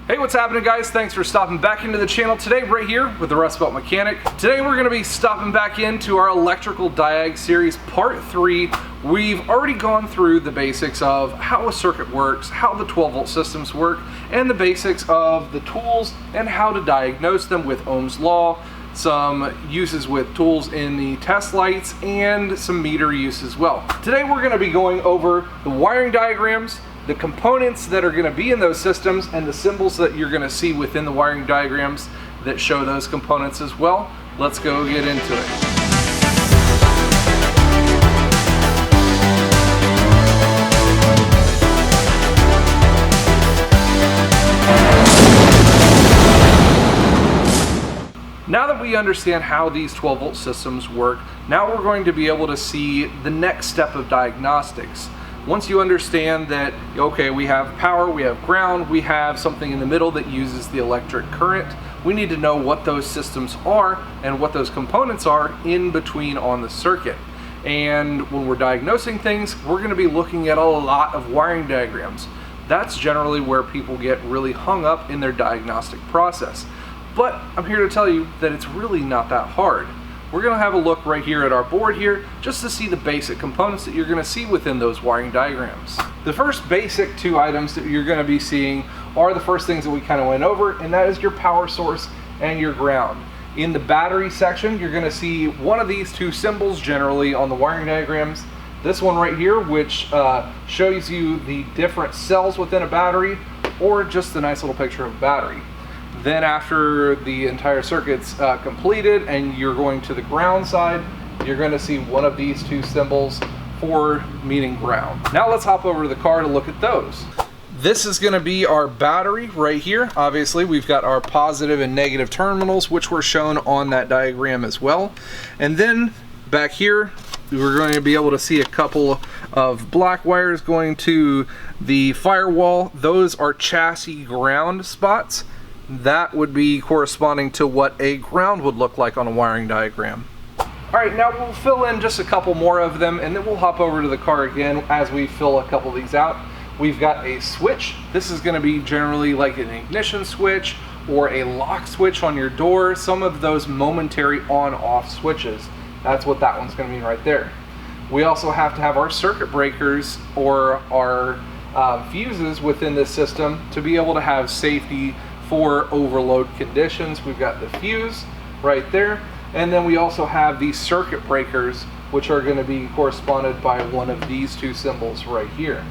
Hey, what's happening, guys? Thanks for stopping back into the channel today, right here with the Rust Belt Mechanic. Today we're going to be stopping back into our electrical diag series part 3. We've already gone through the basics of how a circuit works, how the 12-volt systems work, and the basics of the tools and how to diagnose them with Ohm's law, some uses with tools in the test lights, and some meter use as well. Today we're going to be going over the wiring diagrams, the components that are going to be in those systems, and the symbols that you're going to see within the wiring diagrams that show those components as well. Let's go get into it. Now that we understand how these 12-volt systems work, now we're going to be able to see the next step of diagnostics. Once you understand that, okay, we have power, we have ground, we have something in the middle that uses the electric current, we need to know what those systems are and what those components are in between on the circuit. And when we're diagnosing things, we're going to be looking at a lot of wiring diagrams. That's generally where people get really hung up in their diagnostic process. But I'm here to tell you that it's really not that hard. We're going to have a look right here at our board here just to see the basic components that you're going to see within those wiring diagrams. The first basic two items that you're going to be seeing are the first things that we kind of went over, and that is your power source and your ground. In the battery section, you're going to see one of these two symbols generally on the wiring diagrams. This one right here, which shows you the different cells within a battery, or just a nice little picture of a battery. Then after the entire circuit's completed and you're going to the ground side, you're going to see one of these two symbols for meaning ground. Now let's hop over to the car to look at those. This is going to be our battery right here. Obviously, we've got our positive and negative terminals, which were shown on that diagram as well. And then back here, we're going to be able to see a couple of black wires going to the firewall. Those are chassis ground spots. That would be corresponding to what a ground would look like on a wiring diagram. Alright, now we'll fill in just a couple more of them, and then we'll hop over to the car again as we fill a couple of these out. We've got a switch. This is going to be generally like an ignition switch or a lock switch on your door. Some of those momentary on-off switches. That's what that one's going to be right there. We also have to have our circuit breakers or our fuses within this system to be able to have safety for overload conditions. We've got the fuse right there, and then we also have these circuit breakers, which are going to be corresponded by one of these two symbols right here.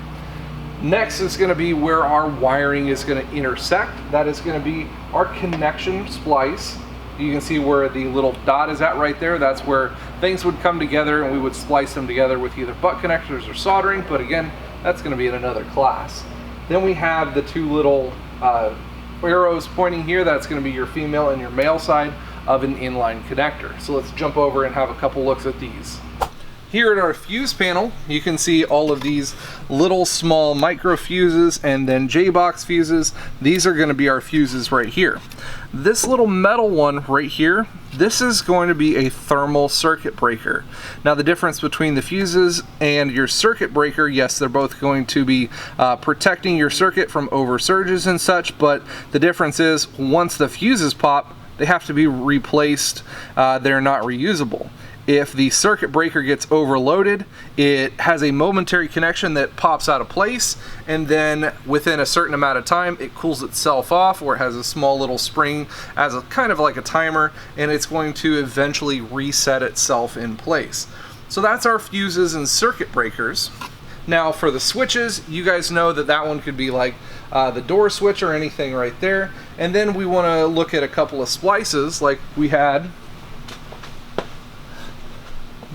Next is going to be where our wiring is going to intersect. That is going to be our connection splice. You can see where the little dot is at right there. That's where things would come together and we would splice them together with either butt connectors or soldering, but again, that's going to be in another class. Then we have the two little arrows pointing here. That's going to be your female and your male side of an inline connector. So let's jump over and have a couple looks at these. Here at our fuse panel, you can see all of these little small micro fuses and then J-box fuses. These are going to be our fuses right here. This little metal one right here, this is going to be a thermal circuit breaker. Now the difference between the fuses and your circuit breaker, yes, they're both going to be protecting your circuit from oversurges and such, but the difference is once the fuses pop, they have to be replaced. They're not reusable. If the circuit breaker gets overloaded, it has a momentary connection that pops out of place, and then within a certain amount of time it cools itself off, or has a small little spring as a kind of like a timer, and it's going to eventually reset itself in place. So that's our fuses and circuit breakers. Now for the switches, you guys know that that one could be like the door switch or anything right there. And then we want to look at a couple of splices like we had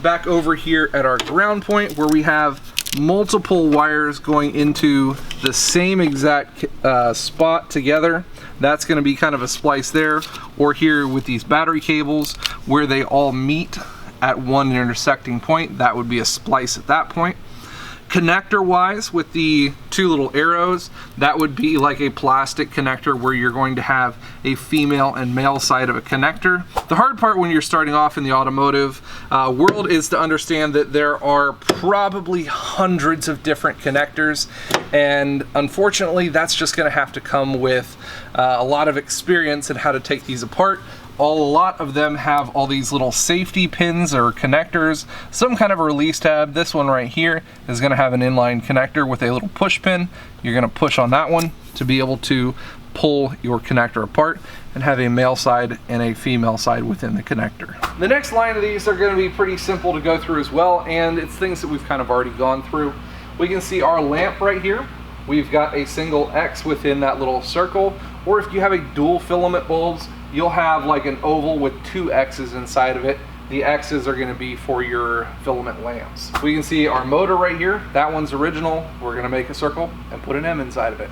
back over here at our ground point, where we have multiple wires going into the same exact spot together. That's going to be kind of a splice there, or here with these battery cables where they all meet at one intersecting point, that would be a splice at that point. Connector wise, with the two little arrows, that would be like a plastic connector where you're going to have a female and male side of a connector. The hard part when you're starting off in the automotive world is to understand that there are probably hundreds of different connectors, and unfortunately that's just going to have to come with a lot of experience in how to take these apart. A lot of them have all these little safety pins or connectors, some kind of a release tab. This one right here is going to have an inline connector with a little push pin. You're going to push on that one to be able to pull your connector apart and have a male side and a female side within the connector. The next line of these are going to be pretty simple to go through as well, and it's things that we've kind of already gone through. We can see our lamp right here. We've got a single X within that little circle, or if you have a dual filament bulbs, you'll have like an oval with two X's inside of it. The X's are going to be for your filament lamps. We can see our motor right here. That one's original. We're going to make a circle and put an M inside of it.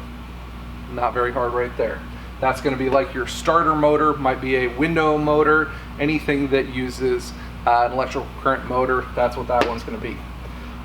Not very hard right there. That's going to be like your starter motor, might be a window motor, anything that uses an electrical current motor, that's what that one's going to be.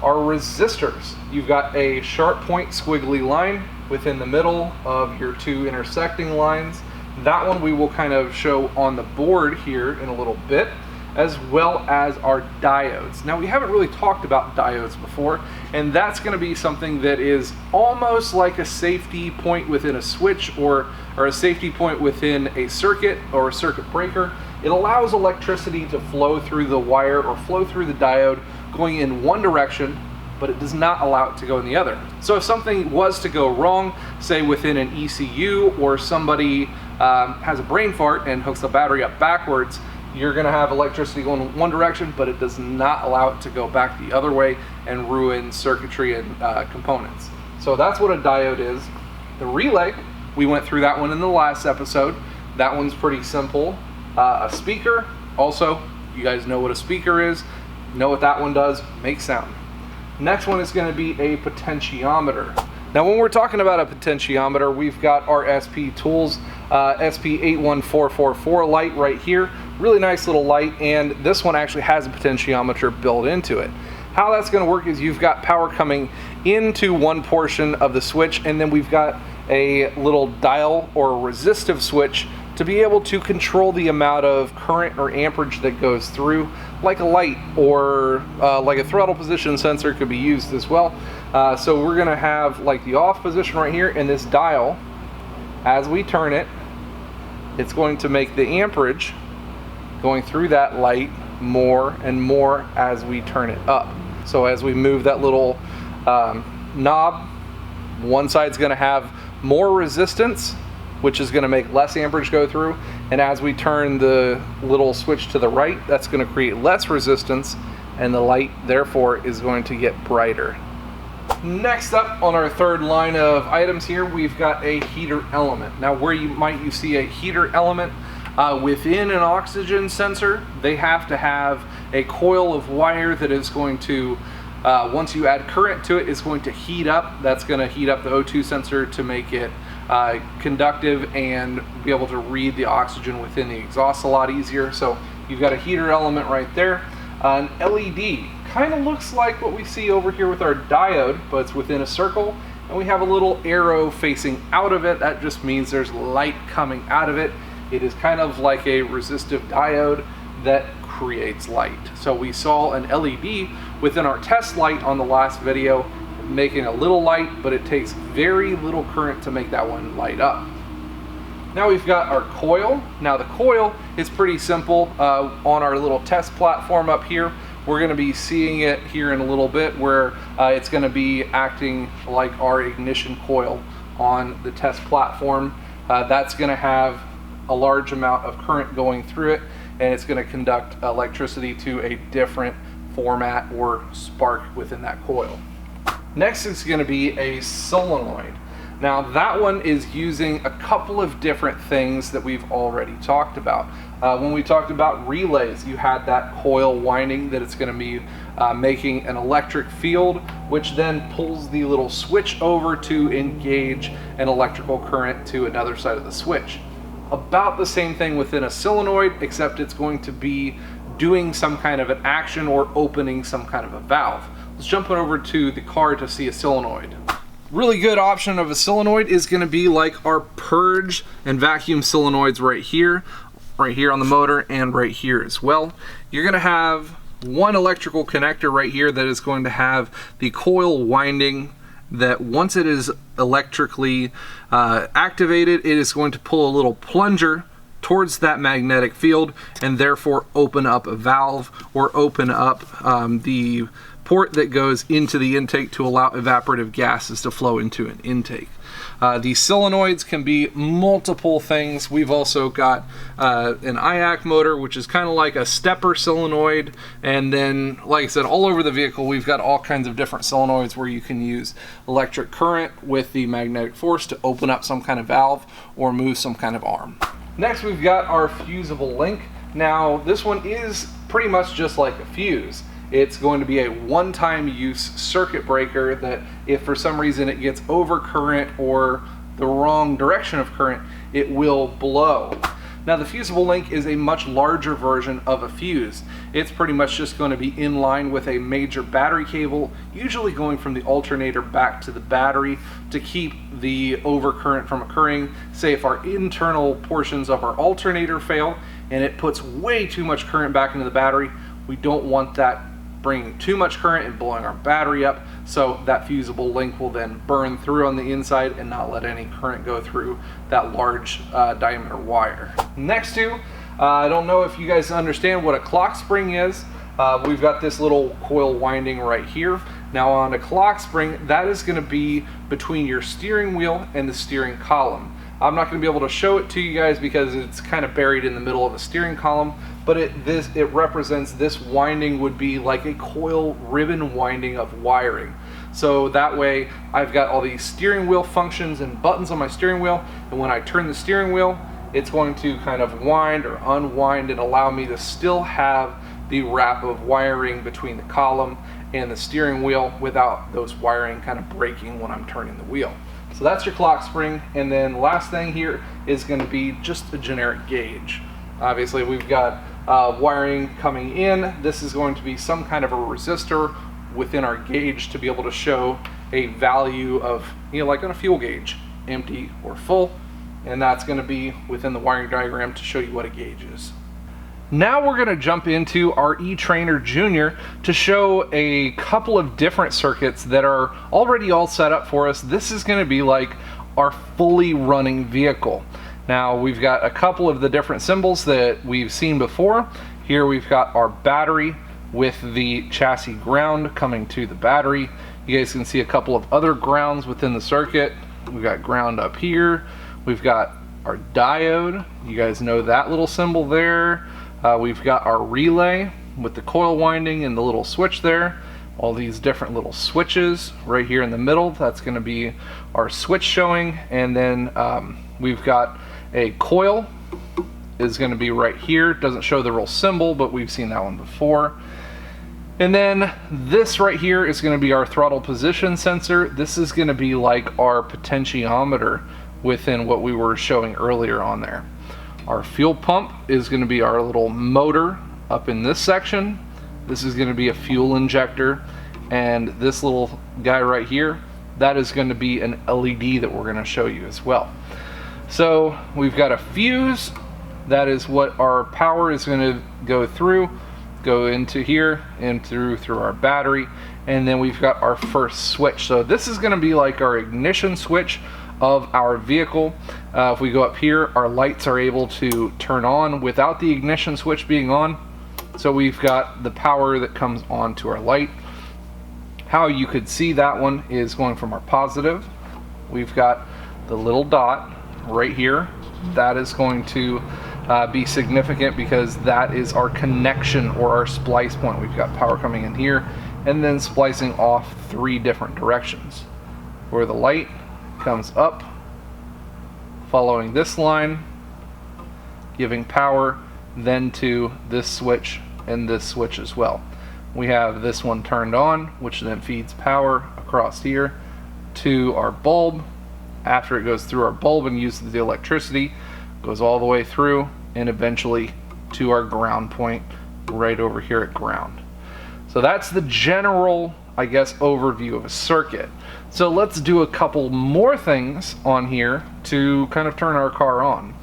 Our resistors, you've got a sharp point squiggly line within the middle of your two intersecting lines. That one we will kind of show on the board here in a little bit, as well as our diodes. Now we haven't really talked about diodes before, and that's going to be something that is almost like a safety point within a switch or a safety point within a circuit or a circuit breaker. It allows electricity to flow through the wire or flow through the diode going in one direction, but it does not allow it to go in the other. So if something was to go wrong, say within an ECU, or somebody has a brain fart and hooks the battery up backwards, you're going to have electricity going in one direction, but it does not allow it to go back the other way and ruin circuitry and components. So that's what a diode is. The relay, we went through that one in the last episode. That one's pretty simple. A speaker, also, you guys know what a speaker is, know what that one does, makes sound. Next one is going to be a potentiometer. Now when we're talking about a potentiometer, we've got our SP Tools SP81444 light right here. Really nice little light, and this one actually has a potentiometer built into it. How that's going to work is you've got power coming into one portion of the switch, and then we've got a little dial or resistive switch to be able to control the amount of current or amperage that goes through, like a light or like a throttle position sensor could be used as well. So we're going to have like the off position right here, and this dial, as we turn it, it's going to make the amperage going through that light more and more as we turn it up. So as we move that little knob, one side's going to have more resistance, which is going to make less amperage go through, and as we turn the little switch to the right, that's going to create less resistance, and the light therefore is going to get brighter. Next up on our third line of items here, we've got a heater element. Now where you see a heater element within an oxygen sensor, they have to have a coil of wire that is going to, once you add current to it, is going to heat up. That's going to heat up the O2 sensor to make it conductive and be able to read the oxygen within the exhaust a lot easier. So you've got a heater element right there. An LED kind of looks like what we see over here with our diode, but it's within a circle, and we have a little arrow facing out of it. That just means there's light coming out of it. It is kind of like a resistive diode that creates light. So we saw an LED within our test light on the last video, making a little light, but it takes very little current to make that one light up. Now we've got our coil. Now the coil is pretty simple. On our little test platform up here, we're going to be seeing it here in a little bit, where it's going to be acting like our ignition coil on the test platform. That's going to have a large amount of current going through it, and it's going to conduct electricity to a different format or spark within that coil. Next is going to be a solenoid. Now that one is using a couple of different things that we've already talked about. When we talked about relays, you had that coil winding that it's going to be making an electric field, which then pulls the little switch over to engage an electrical current to another side of the switch. About the same thing within a solenoid, except it's going to be doing some kind of an action or opening some kind of a valve. let's jump over to the card to see a solenoid. Really good option of a solenoid is going to be like our purge and vacuum solenoids right here on the motor, and right here as well. You're going to have one electrical connector right here that is going to have the coil winding that once it is electrically activated, it is going to pull a little plunger towards that magnetic field and therefore open up a valve or open up the port that goes into the intake to allow evaporative gases to flow into an intake. These solenoids can be multiple things. We've also got an IAC motor, which is kind of like a stepper solenoid, and then, like I said, all over the vehicle we've got all kinds of different solenoids where you can use electric current with the magnetic force to open up some kind of valve or move some kind of arm. Next, we've got our fusible link. Now, this one is pretty much just like a fuse. It's going to be a one-time use circuit breaker that if for some reason it gets over current or the wrong direction of current, it will blow. Now, the fusible link is a much larger version of a fuse. It's pretty much just going to be in line with a major battery cable, usually going from the alternator back to the battery to keep the overcurrent from occurring. Say if our internal portions of our alternator fail and it puts way too much current back into the battery, we don't want that bringing too much current and blowing our battery up, so that fusible link will then burn through on the inside and not let any current go through that large diameter wire. Next to, I don't know if you guys understand what a clock spring is. We've got this little coil winding right here. Now on a clock spring, that is going to be between your steering wheel and the steering column. I'm not going to be able to show it to you guys because it's kind of buried in the middle of the steering column, but it represents, this winding would be like a coil ribbon winding of wiring. So that way I've got all these steering wheel functions and buttons on my steering wheel, and when I turn the steering wheel, it's going to kind of wind or unwind and allow me to still have the wrap of wiring between the column and the steering wheel without those wiring kind of breaking when I'm turning the wheel. So that's your clock spring, and then last thing here is going to be just a generic gauge. Obviously we've got wiring coming in. This is going to be some kind of a resistor within our gauge to be able to show a value of, like on a fuel gauge, empty or full, and that's going to be within the wiring diagram to show you what a gauge is. Now we're going to jump into our E-Trainer Junior to show a couple of different circuits that are already all set up for us. This is going to be like our fully running vehicle. Now we've got a couple of the different symbols that we've seen before. Here we've got our battery with the chassis ground coming to the battery. You guys can see a couple of other grounds within the circuit. We've got ground up here. We've got our diode. You guys know that little symbol there. We've got our relay with the coil winding and the little switch there. All these different little switches right here in the middle. That's going to be our switch showing. And then we've got a coil is going to be right here. Doesn't show the real symbol, but we've seen that one before. And then this right here is going to be our throttle position sensor. This is going to be like our potentiometer within what we were showing earlier on there. Our fuel pump is going to be our little motor up in this section. This is going to be a fuel injector, and this little guy right here, that is going to be an LED that we're going to show you as well. So we've got a fuse. That is what our power is going to go into here and through our battery, and then we've got our first switch. So this is going to be like our ignition switch of our vehicle. If we go up here, our lights are able to turn on without the ignition switch being on. So we've got the power that comes on to our light. How you could see that one is going from our positive. We've got the little dot right here. That is going to be significant because that is our connection or our splice point. We've got power coming in here and then splicing off 3 different directions. Where the light comes up, following this line, giving power then to this switch and this switch as well. We have this one turned on, which then feeds power across here to our bulb. After it goes through our bulb and uses the electricity, goes all the way through and eventually to our ground point right over here at ground. So that's the general I guess, overview of a circuit. So let's do a couple more things on here to kind of turn our car on.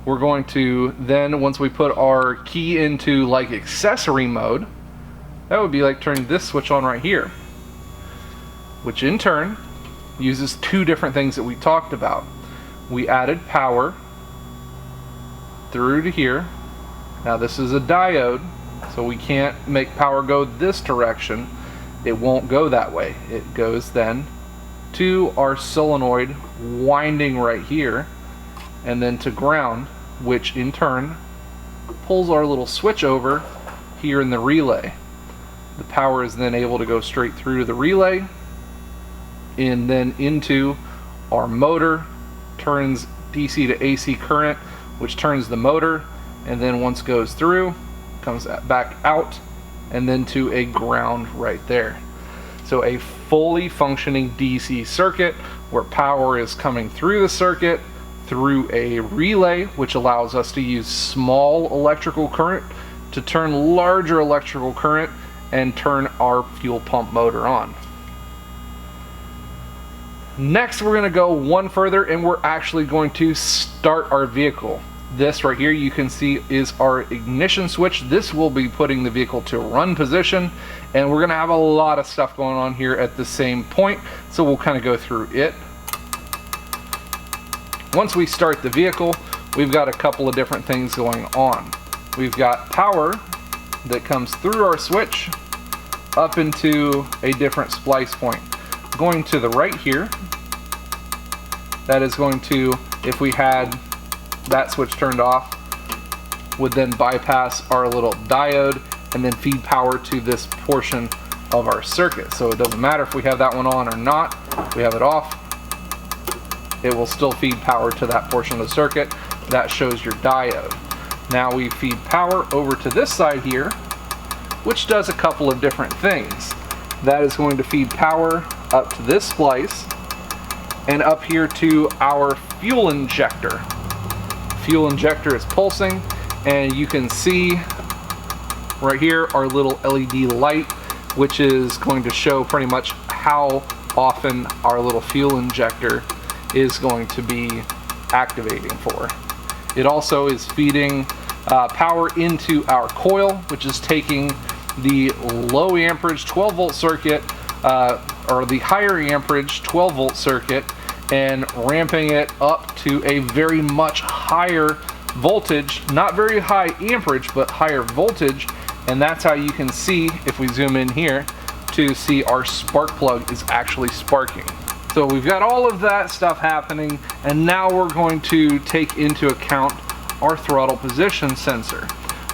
We're going to then, once we put our key into like accessory mode, that would be like turning this switch on right here, which in turn uses two different things that we talked about. We added power through to here. Now this is a diode, so we can't make power go this direction. It won't go that way. It goes then to our solenoid winding right here, and then to ground, which in turn pulls our little switch over here in the relay. The power is then able to go straight through to the relay and then into our motor, turns DC to AC current, which turns the motor, and then once goes through, comes back out and then to a ground right there. So a fully functioning DC circuit where power is coming through the circuit through a relay, which allows us to use small electrical current to turn larger electrical current and turn our fuel pump motor on. Next, we're going to go one further and we're actually going to start our vehicle. This right here you can see is our ignition switch. This will be putting the vehicle to run position, and we're going to have a lot of stuff going on here at the same point, so we'll kind of go through it. Once we start the vehicle, we've got a couple of different things going on. We've got power that comes through our switch up into a different splice point. Going to the right here, that is going to, if we had that switch turned off, would then bypass our little diode and then feed power to this portion of our circuit. So it doesn't matter if we have that one on or not. If we have it off, it will still feed power to that portion of the circuit. That shows your diode. Now we feed power over to this side here, which does a couple of different things. That is going to feed power up to this splice and up here to our fuel injector. Fuel injector is pulsing, and you can see right here our little LED light, which is going to show pretty much how often our little fuel injector is going to be activating for. It also is feeding power into our coil, which is taking the low amperage 12 volt circuit or the higher amperage 12 volt circuit and ramping it up to a very much higher voltage, not very high amperage, but higher voltage. And that's how you can see, if we zoom in here, to see our spark plug is actually sparking. So we've got all of that stuff happening, and now we're going to take into account our throttle position sensor.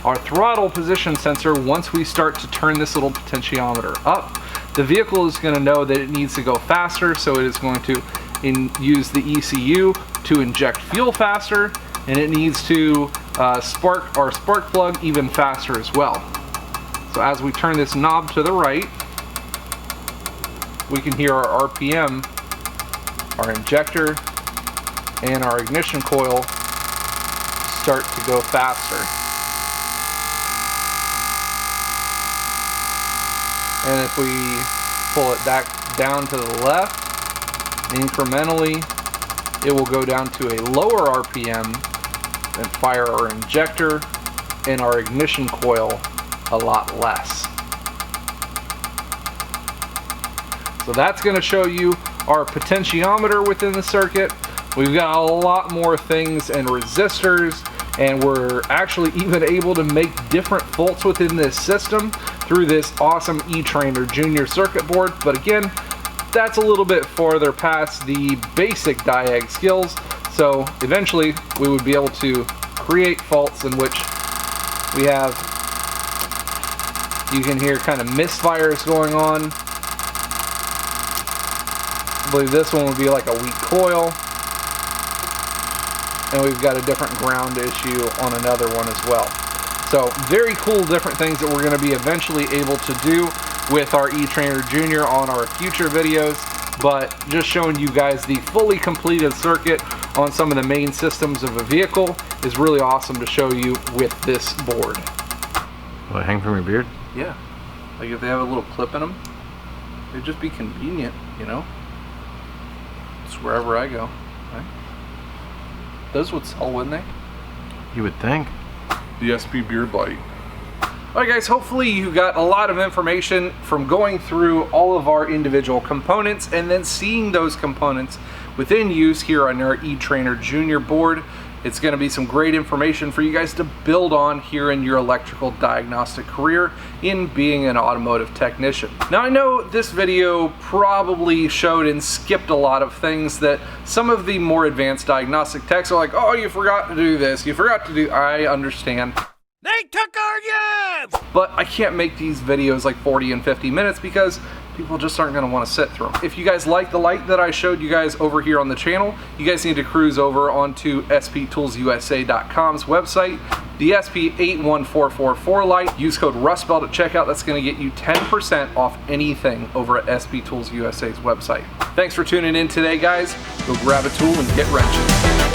Our throttle position sensor, once we start to turn this little potentiometer up, the vehicle is going to know that it needs to go faster, so it is going to use the ECU to inject fuel faster, and it needs to spark our spark plug even faster as well. So as we turn this knob to the right, we can hear our RPM, our injector, and our ignition coil start to go faster. And if we pull it back down to the left, incrementally, it will go down to a lower RPM and fire our injector and our ignition coil a lot less. So that's going to show you our potentiometer within the circuit. We've got a lot more things and resistors, and we're actually even able to make different faults within this system through this awesome eTrainer Junior circuit board. But again, that's a little bit farther past the basic diag skills, so eventually we would be able to create faults in which we have, you can hear kind of misfires going on. I believe this one would be like a weak coil, and we've got a different ground issue on another one as well. So very cool different things that we're going to be eventually able to do with our eTrainer Junior on our future videos, but just showing you guys the fully completed circuit on some of the main systems of a vehicle is really awesome to show you with this board. Will it hang from your beard? Yeah, like if they have a little clip in them. It'd just be convenient, you know? It's wherever I go, right? Those would sell, wouldn't they? You would think. The SP Beard Light. Alright guys, hopefully you got a lot of information from going through all of our individual components and then seeing those components within use here on our eTrainer Junior board. It's going to be some great information for you guys to build on here in your electrical diagnostic career in being an automotive technician. Now I know this video probably showed and skipped a lot of things that some of the more advanced diagnostic techs are like, oh, you forgot to do this, you forgot to do. I understand. They took our jobs! But I can't make these videos like 40 and 50 minutes because people just aren't going to want to sit through them. If you guys like the light that I showed you guys over here on the channel, you guys need to cruise over onto sptoolsusa.com's website, the SP81444 light. Use code RUSTBELT at checkout. That's going to get you 10% off anything over at SP Tools USA's website. Thanks for tuning in today, guys. Go grab a tool and get wrenching.